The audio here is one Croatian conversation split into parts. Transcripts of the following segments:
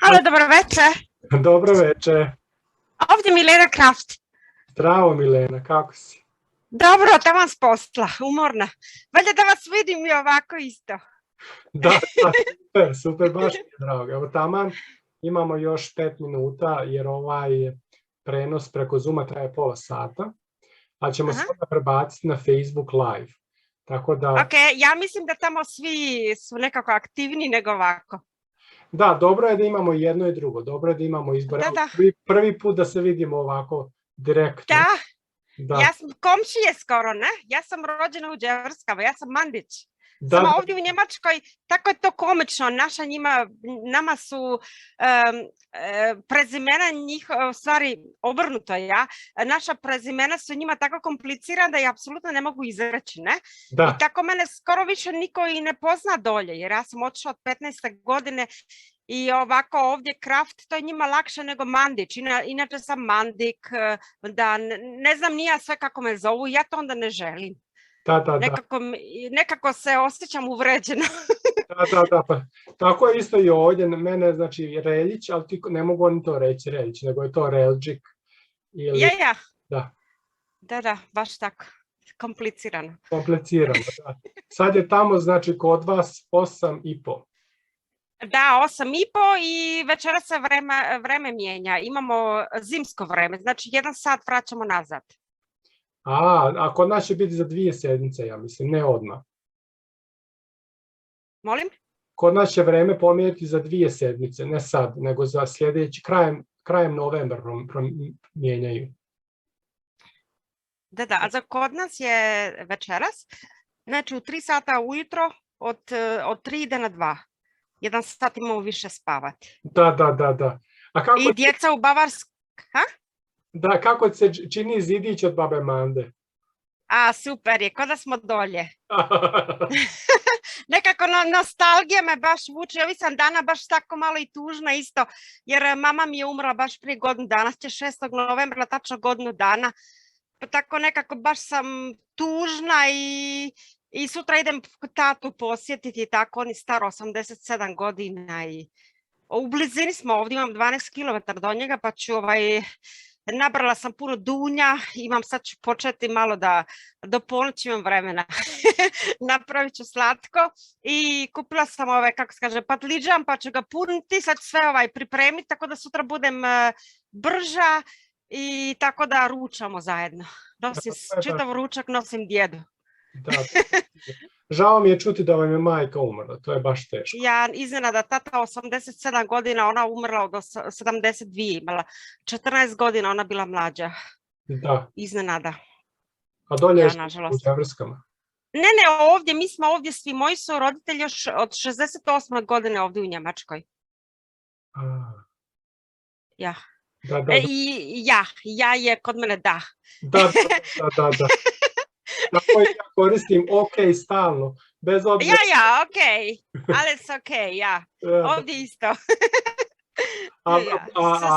Halo, dobro večer. Dobro večer. Ovdje Milena Kraft. Zdravo Milena, kako si? Dobro, taman s posla, umorna. Valjda da vas vidim i ovako isto. Da, super, baš mi je drago. Evo taman imamo još 5 minuta jer ovaj prenos preko Zooma traje pola sata, a ćemo se onda prebaciti na Facebook live. Tako da... Ok, ja mislim da tamo svi su nekako aktivni nego ovako. Da, dobro je da imamo jedno i drugo, dobro je da imamo izbore. Da. Prvi put da se vidimo ovako direktno. Da. Ja sam komšije skoro, ne? Ja sam rođena u Đevrskama, ja sam Mandić. Da, samo ovdje u Njemačkoj, tako je to komično, nama su prezimena u stvari obrnuto, naša prezimena su njima tako komplicirana da je apsolutno ne mogu izreći, ne? Da. I tako mene skoro više niko i ne pozna dolje, jer ja sam otišla od 15. godine i ovako ovdje Kraft, to je njima lakše nego Mandić, inače sam Mandik, da ne znam ni ja sve kako me zovu, ja to onda ne želim. Da. Nekako se osjećam uvređeno. Da, pa tako je isto i ovdje, mene znači Reljić, ali ti ne mogu oni to reći Reljić, nego je to Relđik. Ili... Ja. Da, baš tako, komplicirano. Komplicirano, da. Sad je tamo, znači, kod vas 8:30. Da, 8:30 i večeras se vreme mijenja, imamo zimsko vreme, znači 1 sat vraćamo nazad. A kod nas će biti za 2 sedmice, ja mislim, ne odmah. Molim? Kod nas će vreme pomijeniti za 2 sedmice, ne sad, nego za sljedeći, krajem novembra mijenjaju. Da, a za kod nas je večeras, znači u 3 sata ujutro, od 3 ide na 2. 1 sat imamo više spavati. Da. A kako i djeca u Bavarskoj, Da, kako se čini zidić od babe Mande? A, super je, ko da smo dolje. Nekako nostalgija me baš vuče, ovih sam dana baš tako malo i tužna isto, jer mama mi je umrla baš prije godinu dana, će 6. novembra, tačno godinu dana, pa tako nekako baš sam tužna i sutra idem tatu posjetiti, tako on je star 87 godina i u blizini smo, ovdje imam 12 km do njega, pa ću nabrala sam puno dunja, sad ću početi malo da do ponoći imam vremena. Napravit ću slatko i kupila sam kako se kaže, patliđan, pa ću ga puniti, sad ću sve pripremiti, tako da sutra budem brža i tako da ručamo zajedno. Nosim čitav ručak, nosim djedu. Da. Žao mi je čuti da vam je majka umrla, to je baš teško. Ja iznenada, tata 87 godina, ona umrla od 72, imala 14 godina, ona bila mlađa. Da. Iznenada. A dolje je u Đevrskama? Ne, ovdje, mi smo ovdje svi, moji su roditelji još od 68. godine ovdje u Njemačkoj. Ja. Da. Ja je kod mene da. Da. Tako ja koristim ok stalno, bez obzira. Ja, ok, ali it's ok, ja. Ovdje isto.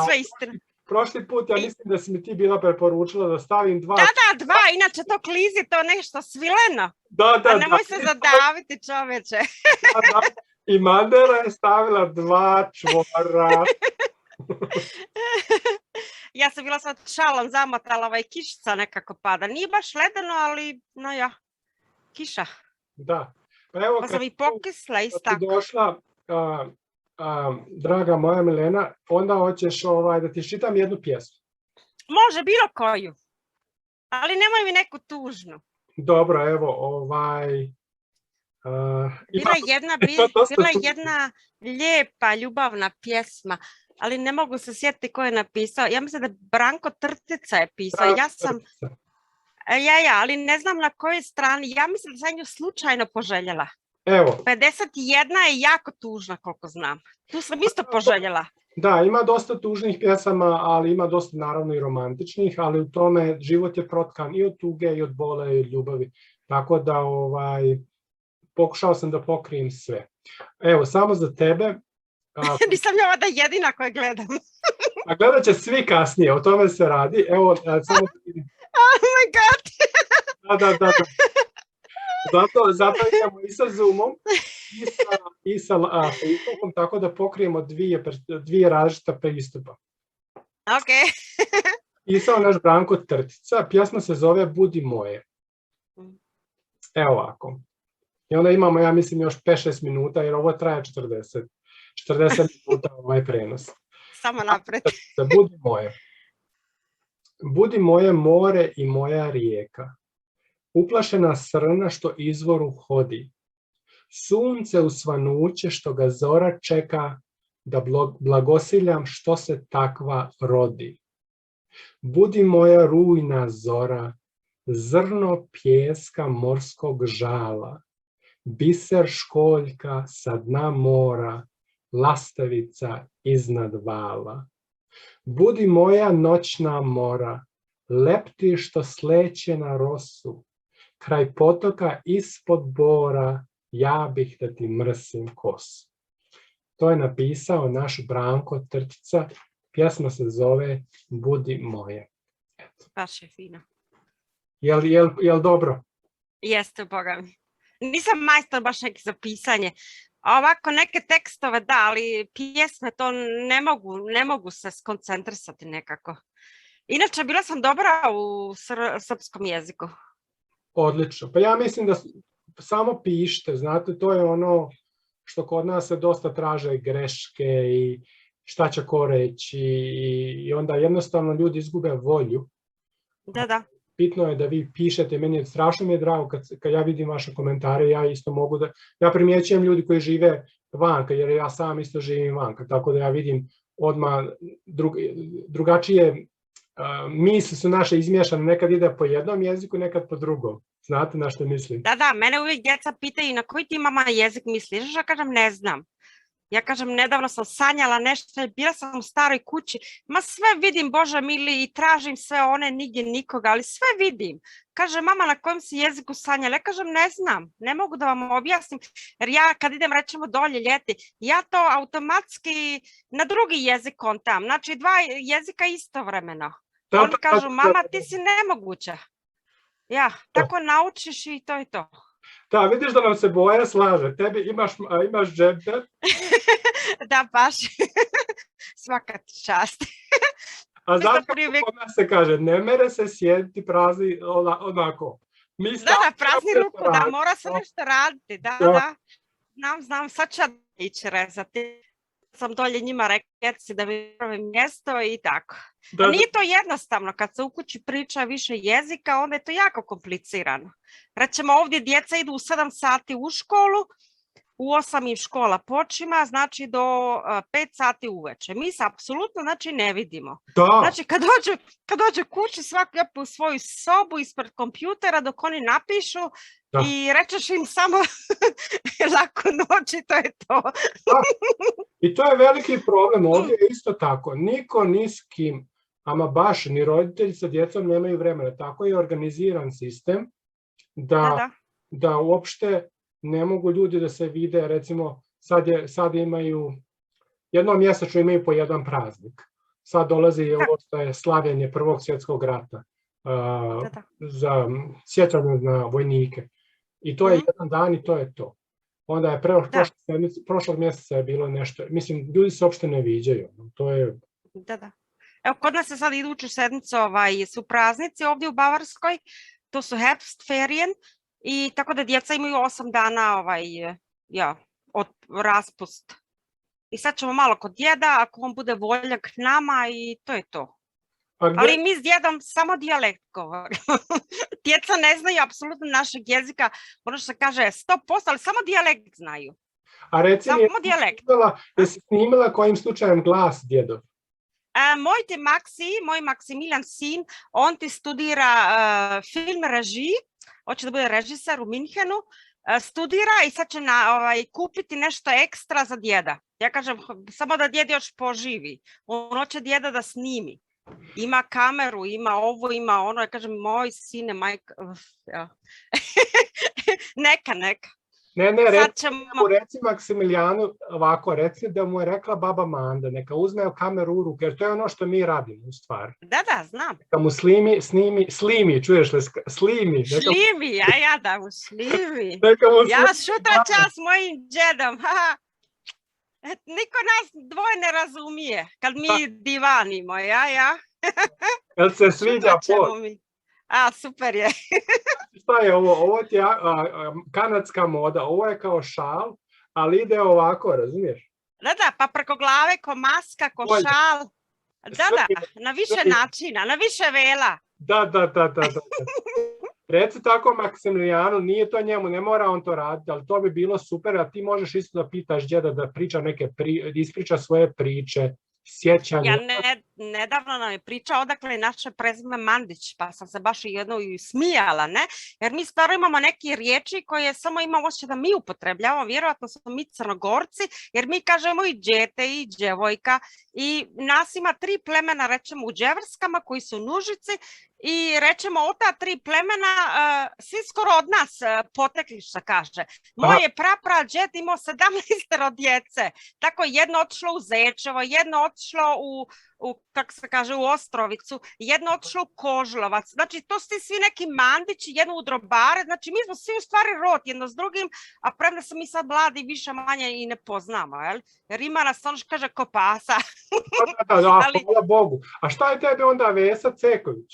Sve istina. Prošli put ja mislim da si mi ti bila preporučila da stavim 2. Da, 2, inače to klizi, to nešto svileno. Da. Nemoj se zadaviti, čoveče. Da. I Mandela je stavila 2 čvora. Ja sam bila sad šalom zamotala, kišica nekako pada. Nije baš ledeno, ali kiša. Da. Evo, pa sam i pokisla isto tako. Kad ti došla, draga moja Milena, onda hoćeš da ti čitam jednu pjesmu. Može, bilo koju. Ali nemoj mi neku tužnu. Dobro, evo, Bila jedna lijepa ljubavna pjesma, ali ne mogu se sjetiti ko je napisao. Ja mislim da Branko Trtica je pisao. Ali ne znam na kojoj strani. Ja mislim da sam nju slučajno poželjela. Evo. 51 je jako tužna, koliko znam. Tu sam isto poželjela. Da, ima dosta tužnih pjesama, ali ima dosta naravno i romantičnih, ali u tome život je protkan i od tuge, i od bole, i od ljubavi. Tako da pokušao sam da pokrijem sve. Evo, samo za tebe. Nisam ja ovdje jedina koja gledam. A gledat će svi kasnije, o tome se radi. Evo, samo... Oh my god! Da. Zato idemo i sa Zoomom. i sa Facebookom, tako da pokrijemo dvije različita pristupa. Ok. Pisao naš Branko Trtica, pjesma se zove Budi moje. Evo ovako. I onda imamo, ja mislim, još 5-6 minuta, jer ovo traje 40 minuta ovaj prenos. Samo napred. Budi moje. Budi moje more i moja rijeka. Uplašena srna što izvoru hodi. Sunce u svanuće što ga zora čeka, da blagosiljam što se takva rodi. Budi moja rujna zora, zrno pijeska morskog žala, biser školjka sa dna mora, lastavica iznad vala. Budi moja noćna mora, leptir što sleće na rosu, kraj potoka ispod bora, ja bih da ti mrsim kosu. To je napisao naš Branko Trtica, pjesma se zove Budi moje. Eto. Baš je fino. Jel dobro? Jeste, boga mi. Nisam majstor baš neki za pisanje. Ovako neke tekstove da, ali pjesme to ne mogu se skoncentrisati nekako. Inače, bila sam dobra u srpskom jeziku. Odlično. Pa ja mislim da samo pišite, znate, to je ono što kod nas se dosta traže greške i šta će ko reći i onda jednostavno ljudi izgube volju. Da. Bitno je da vi pišete, strašno mi je drago kad ja vidim vaše komentare, ja isto mogu da, ja primjećujem ljudi koji žive vanka, jer ja sam isto živim vanka, tako da ja vidim odmah drugačije misli su naše izmiješane, nekad ide po jednom jeziku, nekad po drugom. Znate na što mislim? Da, mene uvijek djeca pitaju na koji ti mama jezik misliš, ja kažem ne znam. Ja kažem, nedavno sam sanjala nešto, bila sam u staroj kući, sve vidim, Bože mili, i tražim sve one, nigdje nikoga, ali sve vidim. Kaže, mama, na kojem si jeziku sanjala? Ja kažem, ne znam, ne mogu da vam objasnim, jer ja kad idem, rećemo, dolje ljeti, ja to automatski na drugi jezik kontam, znači dva jezika istovremeno. Oni kažu, mama, ti si nemoguća. Ja, tako naučiš i to je to. Da, vidiš da nam se Boja slaže. Tebi imaš džemper. Da, baš. Svaka čast. A znaš kako kod nas se kaže, ne mere se sjediti prazni onako. Da, prazni ruku, da, mora se nešto raditi. Da. Znam, sad ću ići rezati. Sam dolje njima rekla da mi prave mjesto i tako. Nije to jednostavno, kad se u kući priča više jezika, onda je to jako komplicirano. Rećemo, ovdje djeca idu u 7 sati u školu, u 8 im škola počima, znači do 5 sati uveče. Mi se apsolutno ne vidimo. Da. Znači kad dođe kući, svaki je u svoju sobu ispred kompjutera dok oni napišu i rečeš im samo laku noć i to je to. I to je veliki problem, ovdje je isto tako. Niko ni s kim, ama baš ni roditelji sa djecom nemaju vremena. Tako je organiziran sistem da uopšte ne mogu ljudi da se vide, recimo sad imaju, jednom mjesečno imaju po jedan praznik. Sad dolazi ovo što je slavljenje Prvog svjetskog rata za sjećanje na vojnike. I to je jedan dan i to je to. Onda je prošlog mjeseca je bilo nešto, mislim, ljudi se uopšte ne viđaju. To je... Da. Evo, kod nas se sad iduću sedmicu su praznici ovdje u Bavarskoj, to su Herbstferien, i tako da djeca imaju 8 dana od raspust. I sad ćemo malo kod djeda, ako on bude voljan k nama i to je to. Ali mi s djedom samo dijalekt govorimo. Djeca ne znaju apsolutno našeg jezika, ono što se kaže 100%, ali samo dijalekt znaju. A reci mi, jesi snimila kojim slučajem glas djedov? Moj Maksimilijan sin, on ti studira film režiji, hoće da bude režiser u Minhenu, studira i sad će kupiti nešto ekstra za djeda. Ja kažem, samo da djed još poživi. On hoće djeda da snimi. Ima kameru, ima ovo, ima ono. Ja kažem, moj sine, neka. Ne, Sad ćemo... reci Maksimilijanu ovako, reci da mu je rekla baba Manda, neka uzme kameru u ruke, jer to je ono što mi radimo u stvari. Da, znam. Neka mu slimi, čuješ li, slimi. Šlimi, ja da mu šlimi. Ja šutra čas mojim džedom. Niko nas dvoje ne razumije, kad mi divanimo, ja. Jel se sviđa pod? Super je. Šta je ovo? Ovo ti je kanadska moda, ovo je kao šal, ali ide ovako, razumiješ? Da, pa preko glave, ko maska, ko šal. Da, na više načina, na više vela. Da. Reci tako Maksimilijanu, nije to njemu, ne mora on to raditi, ali to bi bilo super, a ti možeš isto da pitaš djeda da priča ispriča svoje priče, sjećanje. Ja nedavno nam je pričao odakle je naše prezime Mandić, pa sam se baš jedno i smijala, ne? Jer mi stvarno imamo neke riječi koje samo imamo osjećaj da mi upotrebljavamo, vjerojatno smo mi Crnogorci, jer mi kažemo i džete i djevojka i nas ima 3 plemena, rečemo u Dževrskama koji su Nužici i rečemo od ta 3 plemena, svi skoro od nas potekli, što kaže. Moj je praprađed imao 17 djece, tako jedno otišlo u Zečevo, jedno otišlo kako se kaže, u Ostrovicu, jedno otišlo u Kožlovac. Znači, to su svi neki Mandići, jedno u Drobare, znači mi smo svi u stvari rod jedno s drugim, a premda se mi sad mladi više manje i ne poznamo, jel? Jer ima nas ono što kaže ko pasa. Da, hvala Bogu. A šta je tebi onda Vesa Ceković?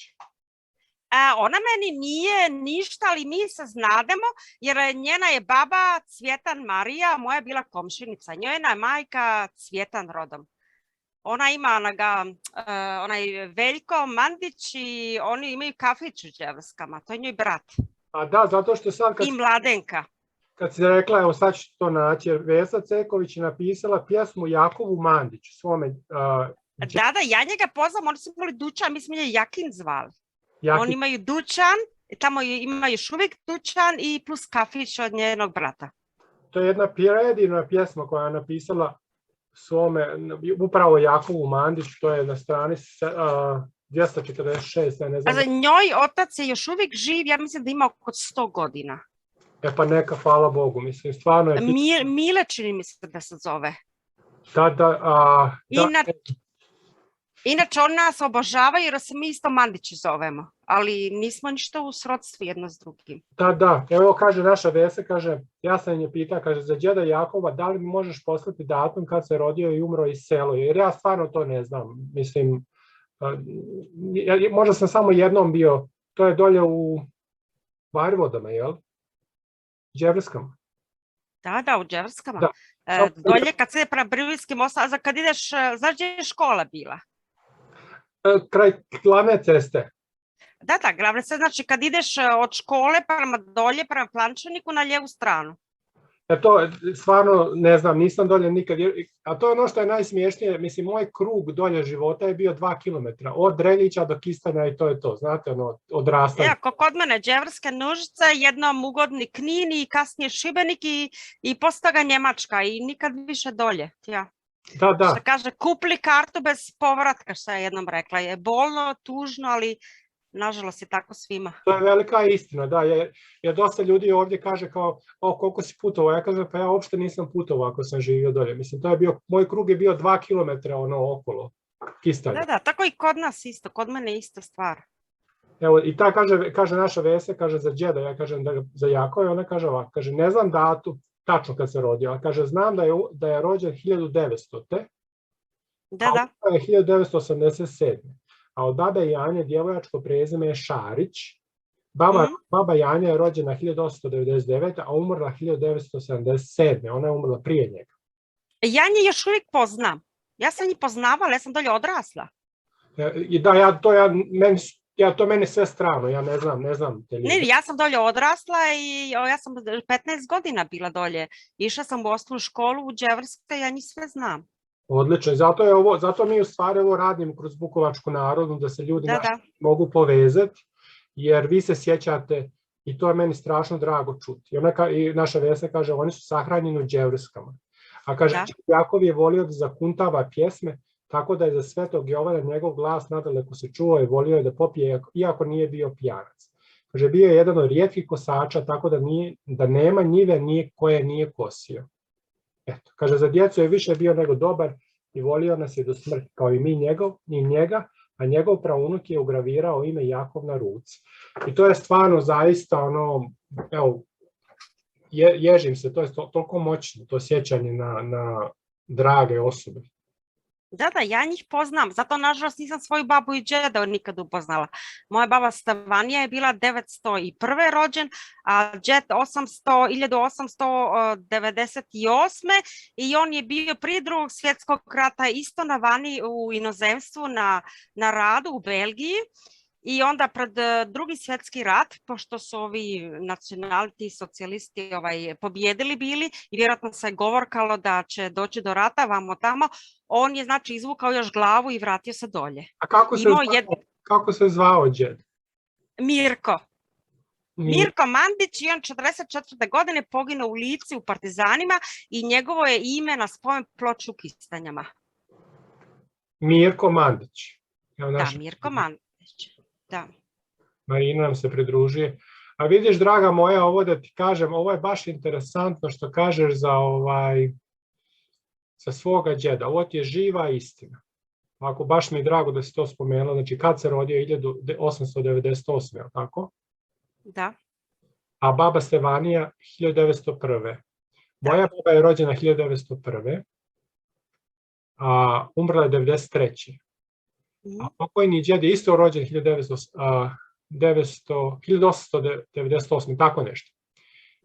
Ona meni nije ništa, ali mi se znademo, jer njena je baba Cvjetan Marija, moja je bila komšinica, njena je majka Cvjetan rodom. Ona ima onaj Veljko Mandić i oni imaju kafić u Dževrskama, to je njoj brat. A da, zato što sad i Mladenka. Kad si rekla, evo sad ću to naći, jer Vesa Ceković je napisala pjesmu Jakovu Mandiću, svome... Da, ja njega poznam, oni su imali dućan, mi smo nje Jakin zvali. Oni imaju dućan, tamo imaju još uvijek dućan i plus kafić od njenog brata. To je jedna predivna pjesma koja je napisala svome, upravo Jakovu Mandiću, to je na strani 246, ja ne znam. A za njoj otac je još uvijek živ, ja mislim da ima oko 100 godina. Pa neka, hvala Bogu, mislim, stvarno je... Mile čini mi se da se zove. Inače, oni nas obožavaju jer se mi isto Mandići zovemo, ali nismo ništa u srodstvu jedno s drugim. Da, evo kaže naša Vesa, kaže, ja sam je pitao, kaže, za djeda Jakova, da li mi možeš poslati datum kad se rodio i umro iz selo, jer ja stvarno to ne znam, mislim, možda sam samo jednom bio, to je dolje u Varvodama, jel? Dževrskama. Da, u Dževrskama. Dolje kad se prema Brilivskim mostom, kad ideš, znaš gdje je škola bila? Kraj glavne ceste. Da, glavne ceste, znači kad ideš od škole prema dolje, prema Plančaniku na lijevu stranu. To stvarno ne znam, nisam dolje nikad, a to je ono što je najsmiješnije, mislim, moj krug dolje života je bio 2 km, od Dreljića do Kistanja i to je to, znate, ono, odrastanje. Kod mene Dževrske Nužice, jednom ugodni Knin i kasnije Šibenik i poslije toga Njemačka i nikad više dolje, Da. Što kaže, kupli kartu bez povratka, što je jednom rekla, je bolno, tužno, ali nažalost je tako svima. To je velika istina, da, jer dosta ljudi ovdje kaže kao, koliko si putovao, ja kažem, pa ja uopšte nisam putovao ako sam živio dolje, mislim, to je bio, moj krug je bio 2 km okolo Kistanja. Da, tako i kod nas isto, kod mene ista stvar. Evo, i ta kaže naša Vesa, kaže za džeda, ja kažem za Jakova, i ona kaže ovako, kaže, ne znam datum, tačno kad se rodio, ali kaže, znam da je rođen 1900. Da. A je 1987. A od babe Janje djevojačko prezime je Šarić. Baba Janja je rođena 1899. a umrla 1977. Ona je umrla prije njega. Janje još uvijek poznam. Ja sam njih poznavala, ja sam dolje odrasla. To meni sve strano, ja ne znam. Ne, ja sam dolje odrasla i ja sam 15 godina bila dolje. Išla sam u osnovnu školu u Dževrske, ja njih sve znam. Odlično, zato mi u stvari ovo radimo kroz Bukovačku narodnu, da se ljudi mogu povezati, jer vi se sjećate i to je meni strašno drago čuti. I naša Vesa kaže, oni su sahranjeni u Dževrskama. A kaže, Jakov je volio da zakuntava pjesme, tako da je za Svetog Jovana njegov glas nadaleko se čuo i volio je da popije, iako nije bio pijanac. Kaže, bio je jedan od rijetkih kosača, tako da nema njive koje nije kosio. Eto, kaže, za djecu je više bio nego dobar i volio nas je do smrti, kao i mi njega, a njegov praunuk je ugravirao ime Jakov na ruci. I to je stvarno zaista evo, ježim se, to je toliko moćno, to sjećanje na drage osobe. Da, ja njih poznam, zato nažalost nisam svoju babu i džeda nikad upoznala. Moja baba Stevanija je bila 901. rođen, a džed 1898. I on je bio prije Drugog svjetskog rata isto na vani u inozemstvu na radu u Belgiji. I onda pred Drugi svjetski rat, pošto su ovi nacionaliti i socijalisti pobjedili bili i vjerojatno se govorkalo da će doći do rata vamo tamo, on je znači izvukao još glavu i vratio se dolje. A kako se zvao džed? Mirko. Mirko Mandić i on 44. godine poginuo u Lici u partizanima i njegovo je ime na spomen ploču u Kistanjama. Mirko Mandić. Da, Mirko Mandić. Da. Marina nam se pridružuje. A vidiš, draga moja, ovo da ti kažem, ovo je baš interesantno što kažeš za svoga džeda. Ovo ti je živa istina. Ako baš mi je drago da si to spomenula, znači kad se rodio 1898. je li tako? Da. A baba Stevanija 1901. Moja baba je rođena 1901. A umrla je 1993. A pokojni džed je isto rođen 1898, tako nešto.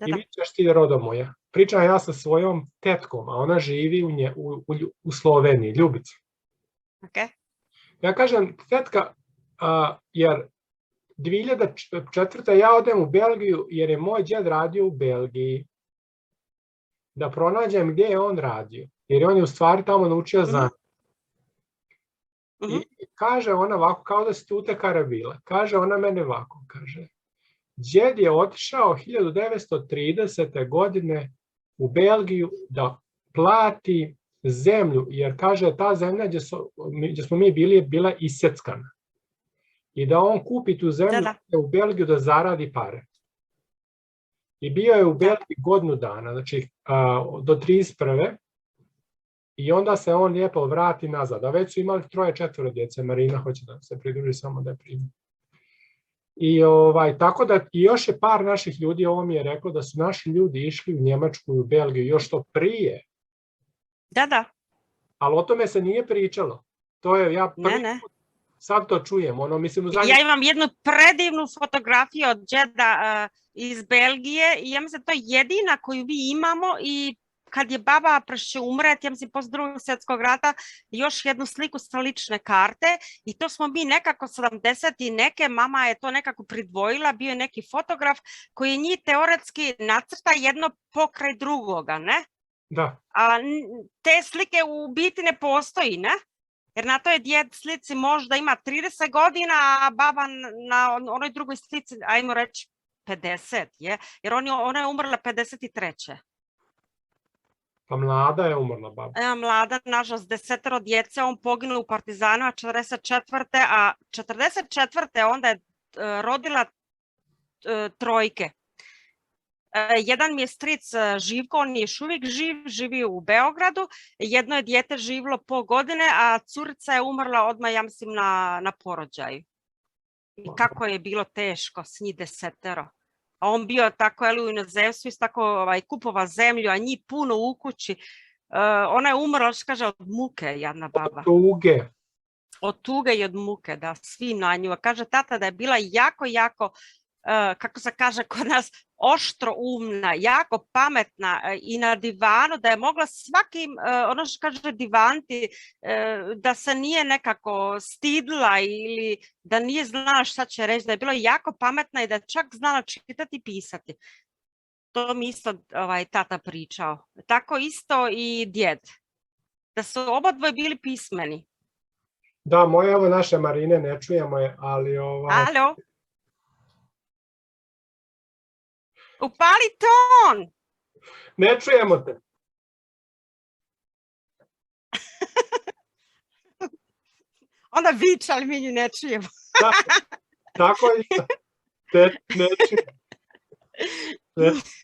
I vidiš ti rodom moja. Pričam ja sa svojom tetkom, a ona živi u Sloveniji, Ljubica. Ja kažem, tetka, jer 2004. ja odem u Belgiju, jer je moj džed radio u Belgiji, da pronađem gdje je on radio, jer on je u stvari tamo naučio za. I kaže ona ovako, kao da su tute karabile, kaže ona mene ovako, kaže, džed je otišao 1930. godine u Belgiju da plati zemlju, jer kaže ta zemlja gdje smo mi bili je bila isjeckana. I da on kupi tu zemlju u Belgiju da zaradi pare. I bio je u Belgiji godinu dana, znači do 31. I onda se on lijepo vrati nazad. A već su imali 3-4 djece. Marina hoće da se pridruži samo da je primi. I tako da i još je par naših ljudi, ovo mi je reklo da su naši ljudi išli u Njemačku i u Belgiju još to prije. Da. Ali o tome se nije pričalo. To je, ja sad to čujem. Ja imam jednu predivnu fotografiju od džeda iz Belgije i ja mislim da to je jedina koju vi imamo i kad je baba prešće umret, ja mislim posle Drugog svjetskog rata, još jednu sliku sa lične karte i to smo mi nekako 70 i neke, mama je to nekako pridvojila, bio je neki fotograf koji njih teoretski nacrta jedno pokraj drugoga, ne? Da. A te slike u biti ne postoji, ne? Jer na toj djed slici možda ima 30 godina, a baba na onoj drugoj slici, ajmo reći 50, je? Jer ona je umrla 53. Pa mlada je umrla baba. Mlada, nažalost, 10 djece, on poginuo u partizanima 44. A 44. onda je rodila 3. Jedan mi je stric Živko, on je još uvijek živi u Beogradu. Jedno je dijete živjelo pol godine, a curica je umrla odmah, ja mislim, na porođaju. I kako je bilo teško s njih 10. A on bio tako u inozemstvu, tako kupova zemlju, a njih puno u kući. Ona je umrla, što kaže, od muke, jadna baba. Od tuge. Od tuge i od muke, da, svi na nju. Kaže tata da je bila jako, kako se kaže kod nas, oštro umna, jako pametna i na divanu, da je mogla svakim, ono što kaže divanti, da se nije nekako stidila ili da nije znala šta će reći, da je bila jako pametna i da je čak znala čitati i pisati. To mi isto tata pričao. Tako isto i djed. Da su obadvoje bili pismeni. Da, moje ovo naše Marine ne čujemo je, ali Alo? Upali ton! Ne čujemo te. Onda vič, ali mi nju ne čujemo. Tako je. ne čujem.